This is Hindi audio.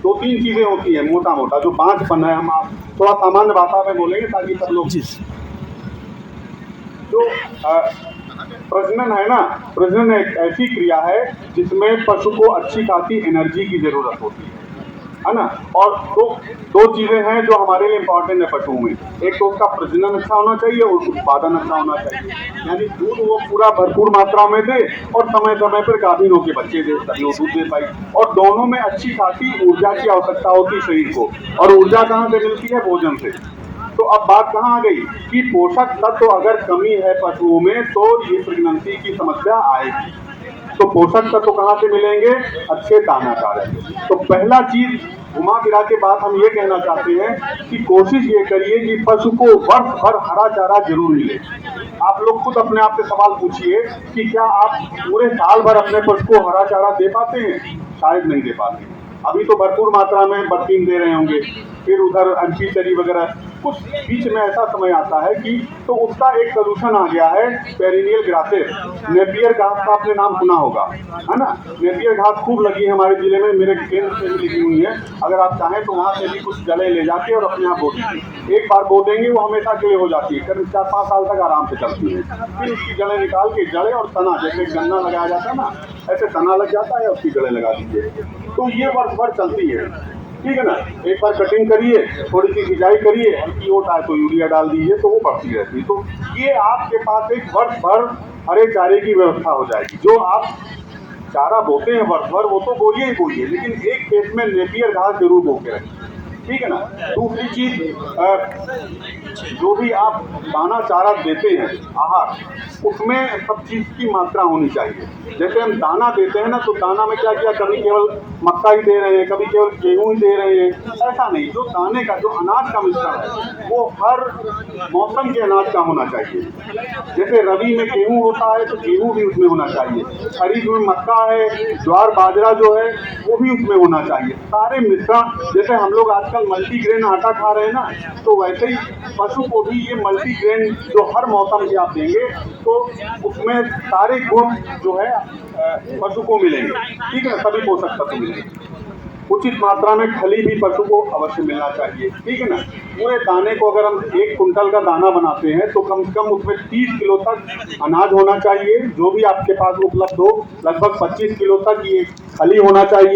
दो तीन चीजें होती है मोटा मोटा, जो बांझपन है, हम आप थोड़ा सामान्य भाषा में बोलेंगे ताकि सब लोग। जो प्रजनन है ना, प्रजनन एक ऐसी क्रिया है जिसमें पशु को अच्छी खासी एनर्जी की जरूरत होती है ना। और दो चीजें हैं जो हमारे लिए इंपॉर्टेंट है पशुओं में। एक तो उसका प्रजनन अच्छा होना चाहिए और उत्पादन अच्छा होना चाहिए, यानी दूध वो पूरा भरपूर मात्रा में दे और समय समय पर गाभिन होकर बच्चे दे, तभी वो दूध दे पाई। और दोनों में अच्छी खासी ऊर्जा की आवश्यकता होती है शरीर को, और ऊर्जा कहाँ से मिलती है? भोजन से। तो अब बात कहाँ आ गई कि पोषक तत्व अगर कमी है पशुओं में तो ये प्रेगनेंसी की समस्या आएगी। तो पोषक तत्व कहाँ से मिलेंगे? अच्छे दाना चारे से। तो पहला चीज घुमा फिरा के बात हम ये कहना चाहते हैं कि कोशिश ये करिए कि पशु को वर्ष भर हरा चारा जरूर मिले। आप लोग खुद अपने आप से सवाल पूछिए कि क्या आप पूरे साल भर अपने पशु को हरा चारा दे पाते हैं? शायद नहीं दे पाते। अभी तो भरपूर मात्रा में बर्फीन दे रहे होंगे, फिर उधर एम्फीटरी वगैरह, कुछ बीच में ऐसा समय आता है कि तो उसका एक सोल्यूशन आ गया है, पेरिनियल ग्रासेस। नेपियर घास का आपने नाम सुना होगा, है ना। नेपियर घास खूब लगी है हमारे जिले में, मेरे केंद्र से भी लगी हुई है। अगर आप चाहें तो वहाँ से भी कुछ जड़ें ले जाके और अपने आप बो दीजिए। एक बार बो देंगे वो हमेशा के लिए हो जाती है, करीब 4-5 साल तक आराम से चलती है। फिर उसकी जड़ें निकाल के, जड़ें और तना, जैसे गन्ना लगाया जाता है ना, ऐसे तना लग जाता है, उसकी जड़ें लगा दीजिए, तो ये वर्ष भर चलती है। ठीक है ना। एक बार कटिंग करिए, थोड़ी सी सिंचाई करिए, हल्की ओट आए तो यूरिया डाल दीजिए, तो वो बढ़ती रहती है। तो ये आपके पास एक वर्ष भर हरे चारे की व्यवस्था हो जाएगी। जो आप चारा बोते हैं वर्ष भर, वो तो बोलिए ही बोलिए, लेकिन एक खेत में नेपियर घास जरूर बो के रखिए। ठीक है ना। दूसरी चीज, जो भी आप दाना चारा देते हैं, आहार, उसमें सब चीज की मात्रा होनी चाहिए। जैसे हम दाना देते हैं ना, तो दाना में क्या किया, कभी केवल मक्का ही दे रहे हैं, कभी केवल गेहूं ही दे रहे हैं, ऐसा नहीं। जो दाने का, जो अनाज का मिश्रण है, वो हर मौसम के अनाज का होना चाहिए। जैसे रबी में गेहूं होता है तो गेहूं भी उसमें होना चाहिए, खरीफ में मक्का है, ज्वार बाजरा जो है वो भी उसमें होना चाहिए। सारे मिश्रण, जैसे हम लोग आजकल मल्टीग्रेन आटा खा रहे हैं ना, तो वैसे ही पशु को भी ये मल्टीग्रेन जो हर मौसम के आप देंगे तो उसमें सारे गुण जो है पशु को मिलेंगे। ठीक है ना, सभी पोषक तत्व मिलेंगे। उचित मात्रा में खली भी पशु को अवश्य मिलना चाहिए। ठीक है ना। पूरे दाने को अगर हम 1 कुंटल का दाना बनाते हैं तो कम से कम उसमें 30 किलो तक अनाज होना चाहिए, जो भी आपके पास उपलब्ध हो। लगभग 25 किलो तक ये खली होना चाहिए।